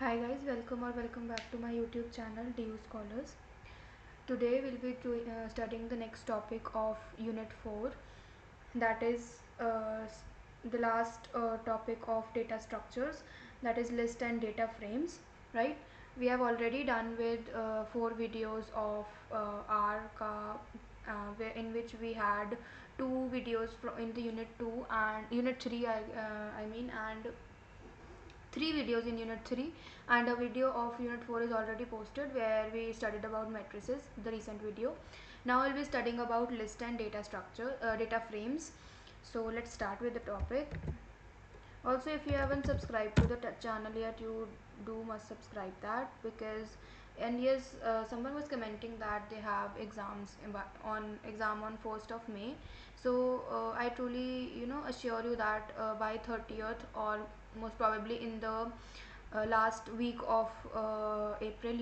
Hi guys, welcome back to my YouTube channel DU Scholars. Today we'll be studying the next topic of Unit 4, that is the last topic of data structures, that is list and data frames, right? We have already done with 4 videos of in which we had 2 videos in the Unit 2 and Unit 3 I mean, and 3 videos in Unit 3, and a video of Unit 4 is already posted where we studied about matrices, the recent video. Now we'll be studying about list and data structure, data frames. So let's start with the topic. Also, if you haven't subscribed to the channel yet, you do must subscribe that, because and yes, someone was commenting that they have exam on 1st of May. So I truly assure you that by 30th, or most probably in the last week of April,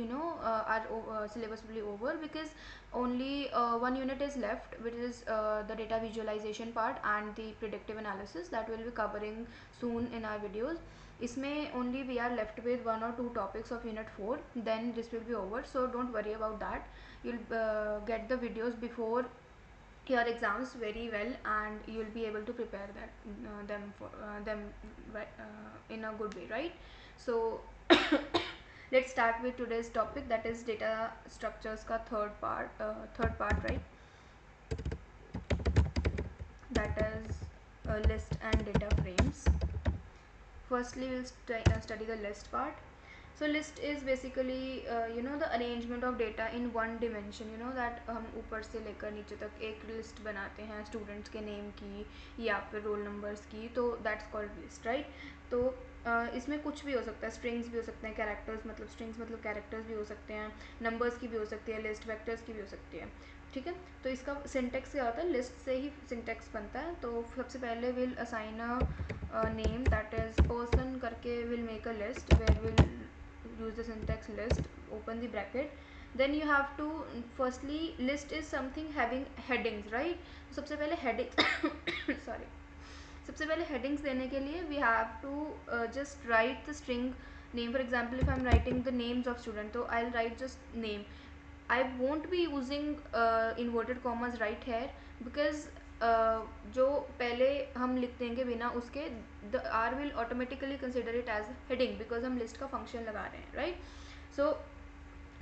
our syllabus will be over, because only one unit is left, which is the data visualization part and the predictive analysis, that will be covering soon in our videos. इसमें only we are left with 1 or 2 topics of Unit 4, then this will be over, so don't worry about that. You'll get the videos before your exams very well, and you'll be able to prepare them in a good way, right? So let's start with today's topic, that is data structures ka third part, right? That is list and data frames. Firstly, we'll study the list part. So list is basically the arrangement of data in one dimension. That हम ऊपर से लेकर नीचे तक एक list बनाते हैं students के नेम की या फिर रोल नंबर्स की, तो दैट्स कॉल्ड लिस्ट, राइट? तो इसमें कुछ भी हो सकता है, स्ट्रिंग्स भी हो सकते हैं, कैरेक्टर्स मतलब स्ट्रिंग्स मतलब कैरेक्टर्स भी हो सकते हैं, नंबर्स की भी हो सकती है, लिस्ट वेक्टर्स की भी हो सकती है, ठीक है? तो इसका सिंटेक्स क्या होता है, लिस्ट से ही सिंटेक्स बनता है. तो सबसे पहले will assign a name, that is person करके will make a list where will use the syntax list, open the bracket. Then you have to, firstly, list is something having headings, right? तो सबसे पहले headings sorry, सबसे पहले headings देने के लिए we have to just write the string name. For example, if I'm writing the names of student, तो I'll write just name. I won't be using inverted commas right here, because जो पहले हम लिख देंगे बिना उसके, the R will automatically consider it as heading, because हम list का फंक्शन लगा रहे हैं, राइट? सो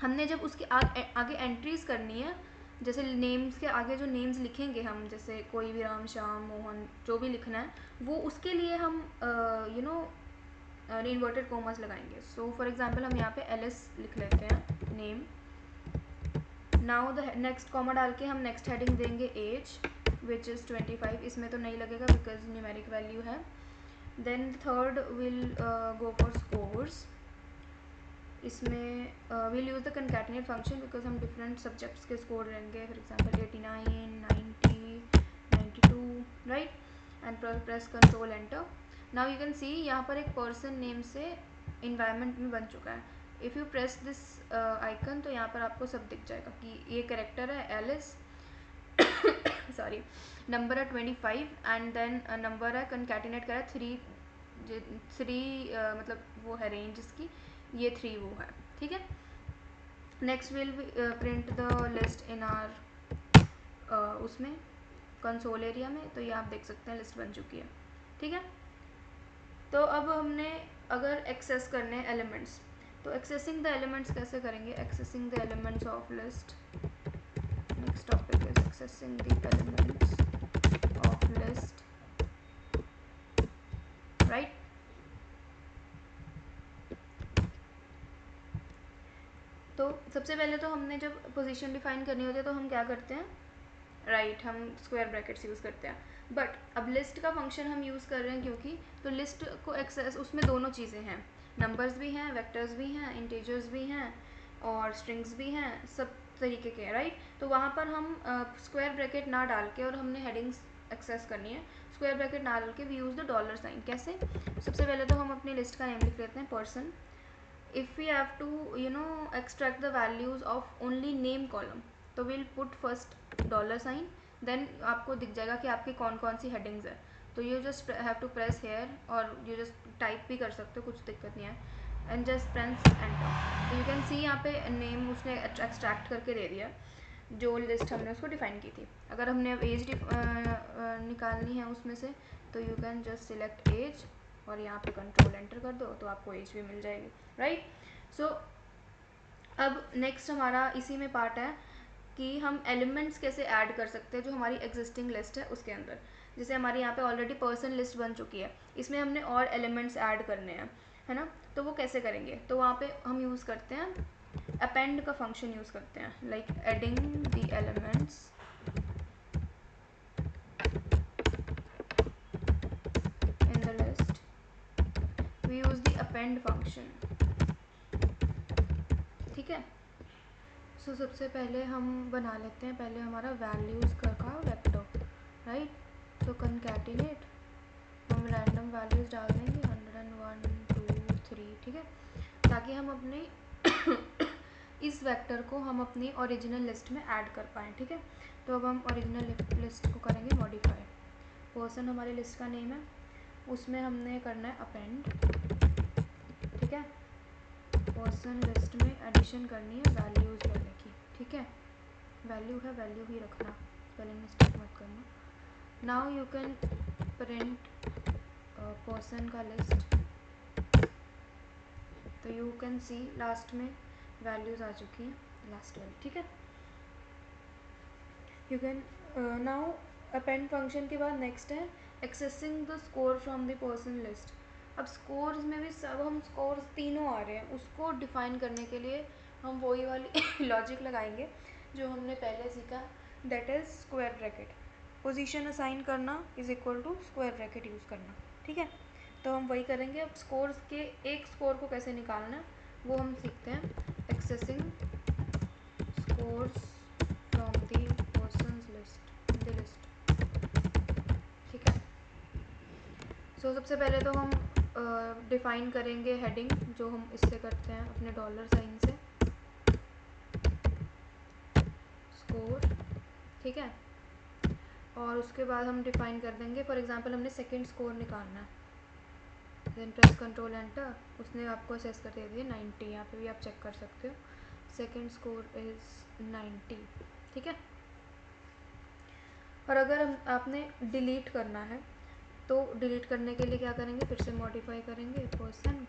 हमने जब उसके आगे एंट्रीज करनी है, जैसे नेम्स के आगे जो नेम्स लिखेंगे हम, जैसे कोई भी राम, श्याम, मोहन, जो भी लिखना है, वो उसके लिए हम इन्वर्टेड कॉमर्स लगाएंगे. सो फॉर एग्जांपल हम यहाँ पे एलिस लिख लेते हैं name. Now the next comma डाल के हम नेक्स्ट हेडिंग देंगे एज, विच इज़ 25. इसमें तो नहीं लगेगा बिकॉज न्यूमेरिक वैल्यू है. Then third will go for scores. इसमें will use the concatenate function, because हम डिफरेंट सब्जेक्ट्स के स्कोर लेंगे, for example 89, 90, 92, right? And press control enter. Now you can see यहाँ पर एक पर्सन नेम से environment में बन चुका है. If you press this icon, तो यहाँ पर आपको सब दिख जाएगा कि ये करेक्टर है एलिस सॉरी, नंबर है 25, एंड देन नंबर है कंकैटिनेट करा 3 मतलब वो है रेंज इसकी, ये 3 वो है, ठीक है? Next will print the list in are उसमें कंसोल एरिया में. तो ये आप देख सकते हैं लिस्ट बन चुकी है, ठीक है? तो अब हमने अगर एक्सेस करने हैं एलिमेंट्स, तो एक्सेसिंग द एलिमेंट्स कैसे करेंगे? Accessing the elements of list. Next topic is accessing the elements of list, right? तो सबसे पहले तो हमने जब पोजीशन डिफाइन करनी होती है, तो हम क्या करते हैं, राइट, हम स्क्वायर ब्रैकेट्स यूज़ करते हैं. बट अब लिस्ट का फंक्शन हम यूज़ कर रहे हैं, क्योंकि तो लिस्ट को एक्सेस, उसमें दोनों चीज़ें हैं, नंबर्स भी हैं, वेक्टर्स भी हैं, इंटीजर्स भी हैं, और स्ट्रिंग्स भी हैं, सब तरीके के, राइट? तो वहाँ पर हम स्क्वायर ब्रैकेट ना डाल के, और हमने हेडिंग्स एक्सेस करनी है, स्क्वायर ब्रैकेट ना डाल के we use the dollar sign. कैसे? सबसे पहले तो हम अपनी लिस्ट का नेम लिख लेते हैं person. if we have to extract the values of only name column, तो we'll put first dollar sign, then आपको दिख जाएगा कि आपकी कौन कौन सी headings है. तो you just have to press here, और you just type भी कर सकते हो, कुछ दिक्कत नहीं है. And just press enter. तो यू कैन सी यहाँ पे नेम उसने एक्सट्रैक्ट करके दे दिया जो लिस्ट हमने उसको डिफाइन की थी। अगर हमने अब एज निकालनी है उसमें से तो you can just select age और यहाँ पे कंट्रोल एंटर कर दो तो आपको एज भी मिल जाएगी, राइट। सो अब नेक्स्ट हमारा इसी में पार्ट है कि हम एलिमेंट्स कैसे ऐड कर सकते हैं जो हमारी एग्जिस्टिंग लिस्ट है उसके अंदर। जैसे हमारी यहाँ पे ऑलरेडी पर्सन लिस्ट बन चुकी है, इसमें हमने और एलिमेंट्स ऐड करने हैं, है ना। तो वो कैसे करेंगे, तो वहाँ पे हम यूज़ करते हैं अपेंड का फंक्शन यूज़ करते हैं, like adding the elements in the list we use the append function, ठीक है। सो सबसे पहले हम बना लेते हैं पहले हमारा वैल्यूज़ का वेक्टर, राइट। सो कंकैटिनेट, हम रैंडम वैल्यूज़ डाल देंगे 101 2 3, ठीक है, ताकि हम अपने इस वेक्टर को हम अपनी ओरिजिनल लिस्ट में ऐड कर पाएँ, ठीक है। तो अब हम ओरिजिनल लिस्ट को करेंगे मॉडिफाई। पर्सन हमारी लिस्ट का नेम है, उसमें हमने करना है अपेंड, ठीक है। पर्सन लिस्ट में एडिशन करनी है वैल्यूज़ वाले की, ठीक है। वैल्यू है वैल्यू ही रखना, स्पेलिंग मिस्टेक मत करना। Now you can print person का लिस्ट, तो यू कैन सी लास्ट में वैल्यूज़ आ चुकी हैं, लास्ट वाली, ठीक है। You can now append function के बाद नेक्स्ट है accessing the score from the person list. अब स्कोर्स में भी सब हम स्कोर्स तीनों आ रहे हैं, उसको डिफाइन करने के लिए हम वही वाली लॉजिक लगाएंगे जो हमने पहले सीखा, that is square bracket. Position assign करना is equal to square bracket use करना, ठीक है। तो हम वही करेंगे। अब स्कोर्स के एक स्कोर को कैसे निकालना वो हम सीखते हैं, accessing scores from the persons list in the list, ठीक है। सो सबसे पहले तो हम डिफाइन करेंगे हेडिंग, जो हम इससे करते हैं अपने डॉलर साइन से, स्कोर, ठीक है। और उसके बाद हम डिफाइन कर देंगे, फॉर एग्जांपल हमने सेकंड स्कोर निकालना है, देन प्रेस कंट्रोल एंटर, उसने आपको असेस कर दे दिया 90, यहाँ पे भी आप चेक कर सकते हो सेकंड स्कोर इज़ 90, ठीक है। और अगर आपने डिलीट करना है तो डिलीट करने के लिए क्या करेंगे, फिर से मॉडिफाई करेंगे person,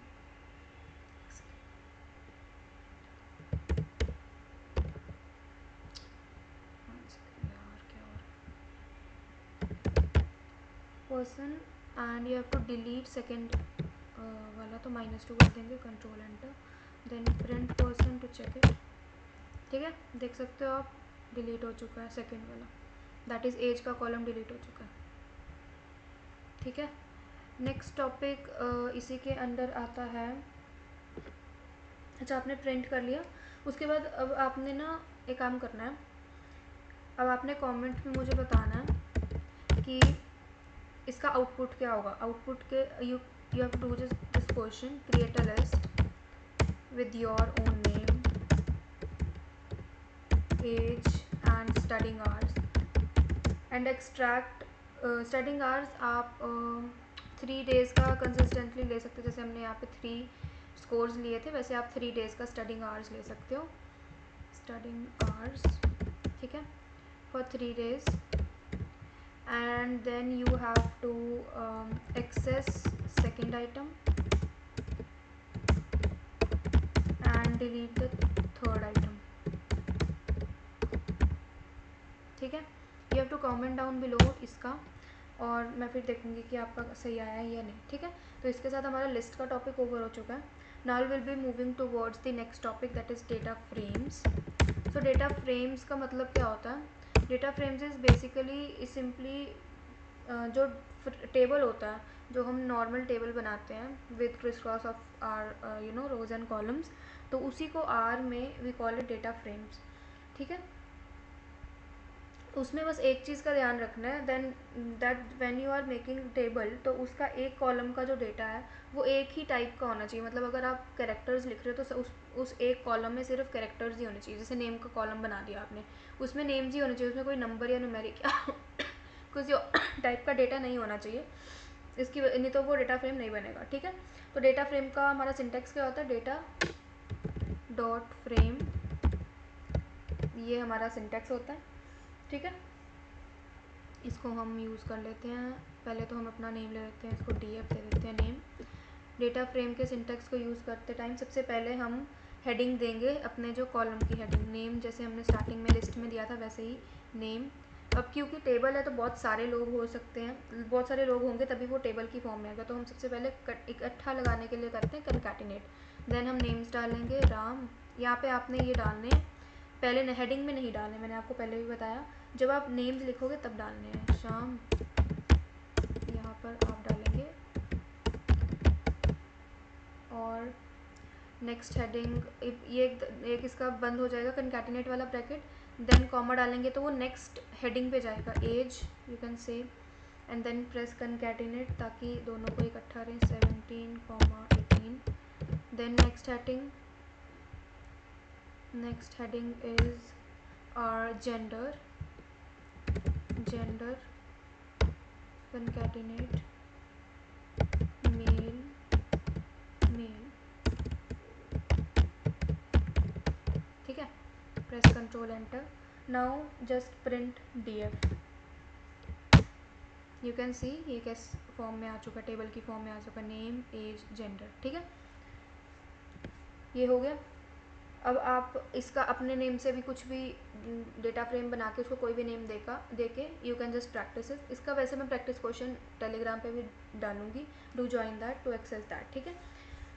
person and you have to delete second वाला, तो -2 कर देंगे, control enter, then print person to check it, ठीक है। देख सकते हो आप डिलीट हो चुका है सेकेंड वाला, दैट इज़ एज का कॉलम डिलीट हो चुका है, ठीक है। नेक्स्ट टॉपिक इसी के अंडर आता है, अच्छा आपने प्रिंट कर लिया, उसके बाद अब आपने ना एक काम करना है, अब आपने कमेंट में मुझे बताना है कि इसका आउटपुट क्या होगा। आउटपुट के you have to do this question, create a list with your own name, age and studying hours and extract studying hours. आप 3 डेज़ का कंसिस्टेंटली ले सकते हो, जैसे हमने यहाँ पे 3 स्कोर्स लिए थे, वैसे आप 3 डेज़ का स्टडिंग आवर्स ले सकते हो, स्टडिंग आवर्स, ठीक है, for 3 days, and then you have to access second item and delete the third item, ठीक है। you have to comment down below इसका, और मैं फिर देखूंगी कि आपका सही आया है या नहीं, ठीक है। तो इसके साथ हमारा लिस्ट का टॉपिक ओवर हो चुका है। Now will be moving towards the next topic, that is data frames. So data frames का मतलब क्या होता है, data frames is basically simply जो टेबल होता है, जो हम नॉर्मल टेबल बनाते हैं with criss cross of R you know rows and columns, तो उसी को आर में we call it data frames, ठीक है। उसमें बस एक चीज़ का ध्यान रखना है, then that when you are making table, तो उसका एक कॉलम का जो डेटा है वो एक ही टाइप का होना चाहिए। मतलब अगर आप कैरेक्टर्स लिख रहे हो तो उस एक कॉलम में सिर्फ कैरेक्टर्स ही होने चाहिए। जैसे नेम का कॉलम बना दिया आपने, उसमें नेम्स ही होने चाहिए, उसमें कोई नंबर या न्यूमेरिक या कुछ टाइप का डेटा नहीं होना चाहिए। इसकी नहीं तो वो डेटा फ्रेम नहीं बनेगा, ठीक है। तो डेटा फ्रेम का हमारा सिंटेक्स क्या होता है, डेटा डॉट फ्रेम, ये हमारा सिंटेक्स होता है, ठीक है। इसको हम यूज़ कर लेते हैं। पहले तो हम अपना नेम ले लेते हैं, इसको df दे देते हैं नेम। डेटा फ्रेम के सिंटेक्स को यूज़ करते टाइम सबसे पहले हम हेडिंग देंगे अपने जो कॉलम की हेडिंग, नेम जैसे हमने स्टार्टिंग में लिस्ट में दिया था वैसे ही नेम। अब क्योंकि टेबल है तो बहुत सारे लोग हो सकते हैं, बहुत सारे लोग होंगे तभी वो टेबल की फॉर्म में आएगा, तो हम सबसे पहले इकट्ठा लगाने के लिए करते हैं कंकैटिनेट। देन हम नेम्स डालेंगे राम। यहाँ पे आपने ये डालने हैं, पहले हेडिंग में नहीं डालने, मैंने आपको पहले भी बताया, जब आप नेम्स लिखोगे तब डालने हैं। शाम, यहाँ पर आप डालेंगे, और नेक्स्ट हेडिंग ये एक इसका बंद हो जाएगा कंकैटिनेट वाला ब्रैकेट, देन कॉमा डालेंगे तो वो नेक्स्ट हेडिंग पे जाएगा, as you can say, and then press concatenate ताकि दोनों को इकट्ठा रहे, 17, 18। Then next heading is R gender concatenate male, ठीक है। Press control enter. Now just print df, you can see ये किस फॉर्म में आ चुका, टेबल की फॉर्म में आ चुका, नेम एज जेंडर, ठीक है। ये हो गया। अब आप इसका अपने नेम से भी कुछ भी डेटा फ्रेम बना के उसको कोई भी नेम देके you can just practise it. इसका वैसे मैं प्रैक्टिस क्वेश्चन टेलीग्राम पे भी डालूंगी, do join that to access that, ठीक है।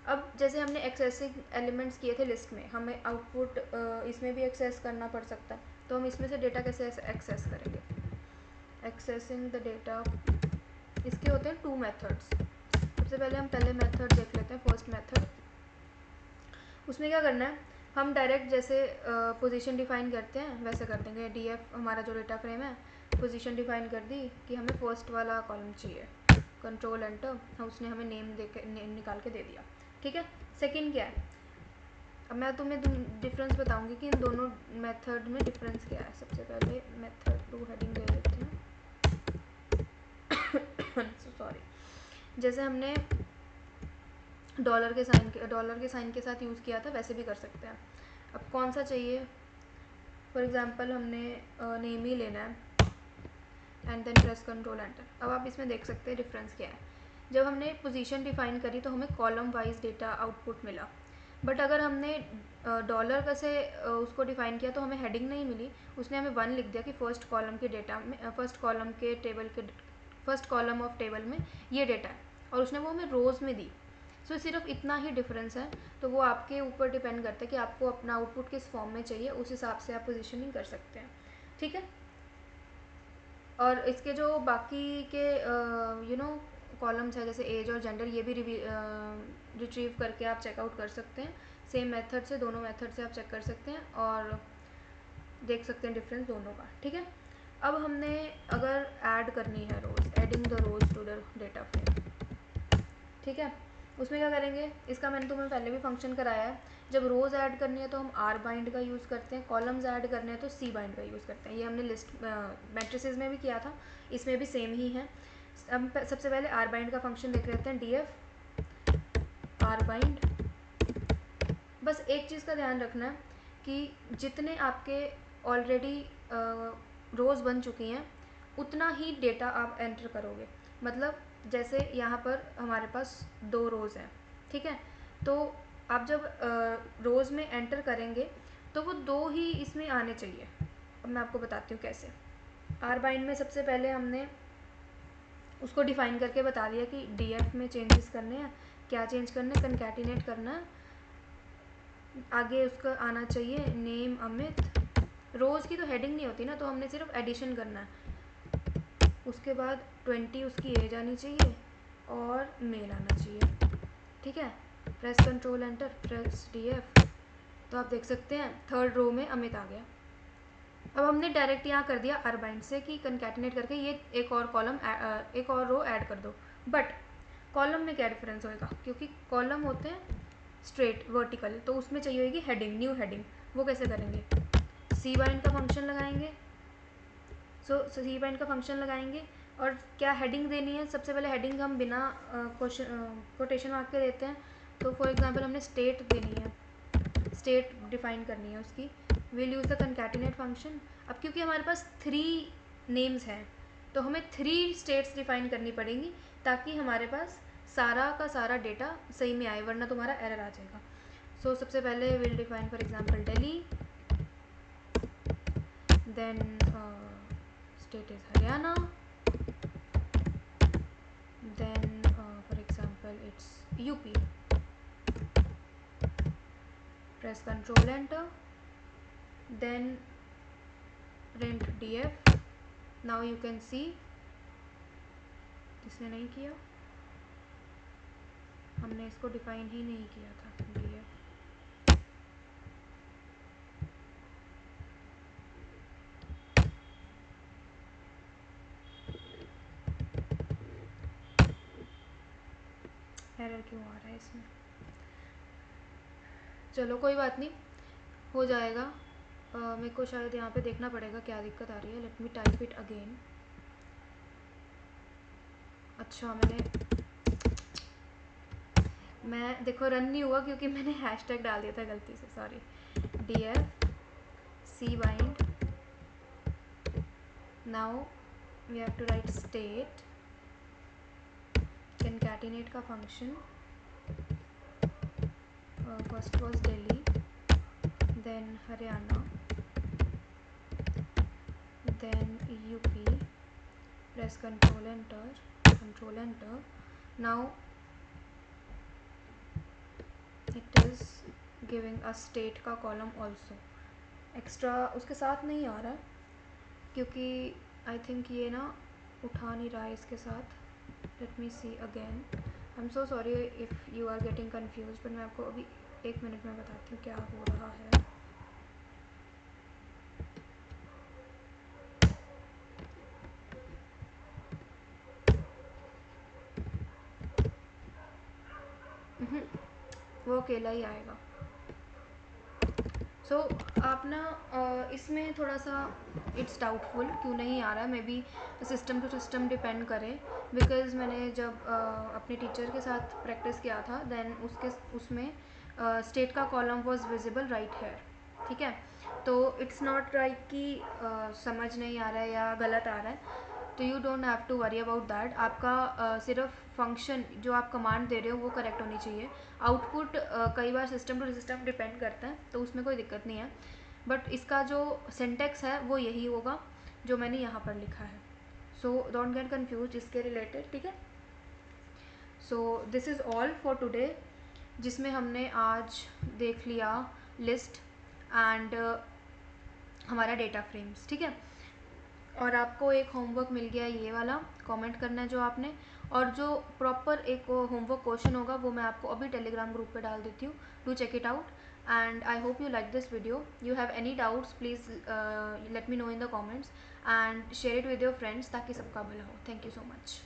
अब जैसे हमने एक्सेसिंग एलिमेंट्स किए थे लिस्ट में, हमें आउटपुट इसमें भी एक्सेस करना पड़ सकता है, तो हम इसमें से डेटा कैसे एक्सेस करेंगे। एक्सेसिंग द डेटा, इसके होते हैं 2 मेथड्स। सबसे पहले हम पहले मेथड देख लेते हैं, फर्स्ट मेथड। उसमें क्या करना है, हम डायरेक्ट जैसे पोजीशन डिफाइन करते हैं वैसे कर देंगे। df हमारा जो डेटा फ्रेम है, पोजीशन डिफाइन कर दी कि हमें फर्स्ट वाला कॉलम चाहिए, कंट्रोल एंटर, उसने हमें नेम दे के निकाल के दे दिया, ठीक है। सेकंड क्या है, अब मैं तुम्हें डिफरेंस बताऊंगी कि इन दोनों मेथड में डिफरेंस क्या है। सबसे पहले मेथड 2 हेडिंग दे देते हैं सॉरी, जैसे हमने डॉलर के साइन के साथ यूज़ किया था वैसे भी कर सकते हैं। अब कौन सा चाहिए, फॉर एग्जांपल हमने नेम ही लेना है, and then press control enter. अब आप इसमें देख सकते हैं डिफरेंस क्या है। जब हमने पोजीशन डिफाइन करी तो हमें कॉलम वाइज डेटा आउटपुट मिला, बट अगर हमने डॉलर का से उसको डिफाइन किया तो हमें हेडिंग नहीं मिली, उसने हमें 1 लिख दिया कि फर्स्ट कॉलम के डेटा में, फर्स्ट कॉलम के टेबल के फर्स्ट कॉलम ऑफ टेबल में ये डेटा है, और उसने वो हमें रोज़ में दी। सो सिर्फ इतना ही डिफरेंस है, तो वो आपके ऊपर डिपेंड करता है कि आपको अपना आउटपुट किस फॉर्म में चाहिए, उस हिसाब से आप पोजीशनिंग कर सकते हैं, ठीक है। और इसके जो बाकी के कॉलम्स है जैसे एज और जेंडर, ये भी रिट्रीव करके आप चेकआउट कर सकते हैं सेम मेथड से, दोनों मेथड से आप चेक कर सकते हैं और देख सकते हैं डिफरेंस दोनों का, ठीक है। अब हमने अगर ऐड करनी है rows, adding the rows to the data frame, ठीक है। उसमें क्या करेंगे, इसका मैंने तुम्हें पहले भी फंक्शन कराया है। जब रोज़ ऐड करनी है तो हम आर बाइंड का यूज़ करते हैं, कॉलम्स ऐड करने हैं तो सी बाइंड का यूज़ करते हैं। ये हमने लिस्ट मैट्रिसेस में भी किया था, इसमें भी सेम ही है। हम सबसे पहले आर बाइंड का फंक्शन देख लेते हैं, df आर बाइंड। बस एक चीज़ का ध्यान रखना है कि जितने आपके ऑलरेडी रोज़ बन चुकी हैं उतना ही डेटा आप एंटर करोगे। मतलब जैसे यहाँ पर हमारे पास 2 रोज़ हैं, ठीक है, तो आप जब रोज़ में एंटर करेंगे तो वो 2 ही इसमें आने चाहिए। अब मैं आपको बताती हूँ कैसे। आर बाइंड में सबसे पहले हमने उसको डिफाइन करके बता दिया कि df में चेंजेस करने हैं, क्या चेंज करना है, कंकैटिनेट करना है, आगे उसका आना चाहिए नेम अमित। रोज़ की तो हेडिंग नहीं होती ना, तो हमने सिर्फ एडिशन करना है। उसके बाद 20 उसकी एज आनी चाहिए और मेल आना चाहिए, ठीक है। Press control enter, press df, तो आप देख सकते हैं थर्ड रो में अमित आ गया। अब हमने डायरेक्ट यहाँ कर दिया अरबाइंड से कि कंकैटिनेट करके ये एक और कॉलम एक और रो ऐड कर दो, बट कॉलम में क्या डिफरेंस होएगा, क्योंकि कॉलम होते हैं स्ट्रेट वर्टिकल, तो उसमें चाहिए होगी हेडिंग, न्यू हेडिंग। वो कैसे करेंगे, सी बाइंड का फंक्शन लगाएंगे। सी बाइंड का फंक्शन लगाएंगे, और क्या हेडिंग देनी है, सबसे पहले हेडिंग हम बिना कोटेशन मार्क के देते हैं। तो फॉर एग्जांपल हमने स्टेट देनी है, स्टेट डिफाइन करनी है उसकी, will use the concatenate function. अब क्योंकि हमारे पास 3 नेम्स हैं तो हमें 3 स्टेट्स डिफाइन करनी पड़ेंगी ताकि हमारे पास सारा का सारा डेटा सही में आए, वरना तुम्हारा एरर आ जाएगा। सो सबसे पहले will define for example Delhi, then state is Haryana, then for example it's UP, press Ctrl enter, then print df। now you can see इसने नहीं किया, हमने इसको डिफाइन ही नहीं किया था df। एरर क्यों आ रहा है इसमें, चलो कोई बात नहीं, हो जाएगा। मेरे को शायद यहाँ पे देखना पड़ेगा क्या दिक्कत आ रही है। Let me type it again. अच्छा मैं देखो रन नहीं हुआ क्योंकि मैंने हैशटैग डाल दिया था गलती से, sorry. df cbind, now we have to write state, concatenate का function, first was Delhi, then Haryana, then UP, press control enter. Now it is giving a state का कॉलम ऑल्सो। एक्स्ट्रा उसके साथ नहीं आ रहा क्योंकि आई थिंक ये ना उठा नहीं रहा है इसके साथ। Let me see again, I am so sorry if you are getting confuse, पर मैं आपको अभी 1 मिनट में बताती हूँ क्या हो रहा है। वो अकेला ही आएगा। सो आप ना इसमें थोड़ा सा इट्स डाउटफुल क्यों नहीं आ रहा है, maybe system to system depend करे। बिकॉज मैंने जब अपने टीचर के साथ प्रैक्टिस किया था, देन उसमें स्टेट का column was visible right here, ठीक है। तो इट्स नॉट लाइक कि समझ नहीं आ रहा है या गलत आ रहा है, तो you don't have to worry about that. आपका सिर्फ फंक्शन जो आप कमांड दे रहे हो वो करेक्ट होनी चाहिए। आउटपुट कई बार सिस्टम टू सिस्टम डिपेंड करता है, तो उसमें कोई दिक्कत नहीं है। बट इसका जो सिंटेक्स है वो यही होगा जो मैंने यहाँ पर लिखा है। सो डोंट गेट कन्फ्यूज इसके रिलेटेड, ठीक है। So this is all for today, जिसमें हमने आज देख लिया लिस्ट एंड हमारा डेटा फ्रेम्स, ठीक है। और आपको एक होमवर्क मिल गया ये वाला, कमेंट करना है जो आपने, और जो प्रॉपर एक होमवर्क क्वेश्चन होगा वो मैं आपको अभी टेलीग्राम ग्रुप पे डाल देती हूँ। Do check it out and I hope you like this video. You have any doubts please let me know in the comments and share it with your friends ताकि सबका भला हो। Thank you so much.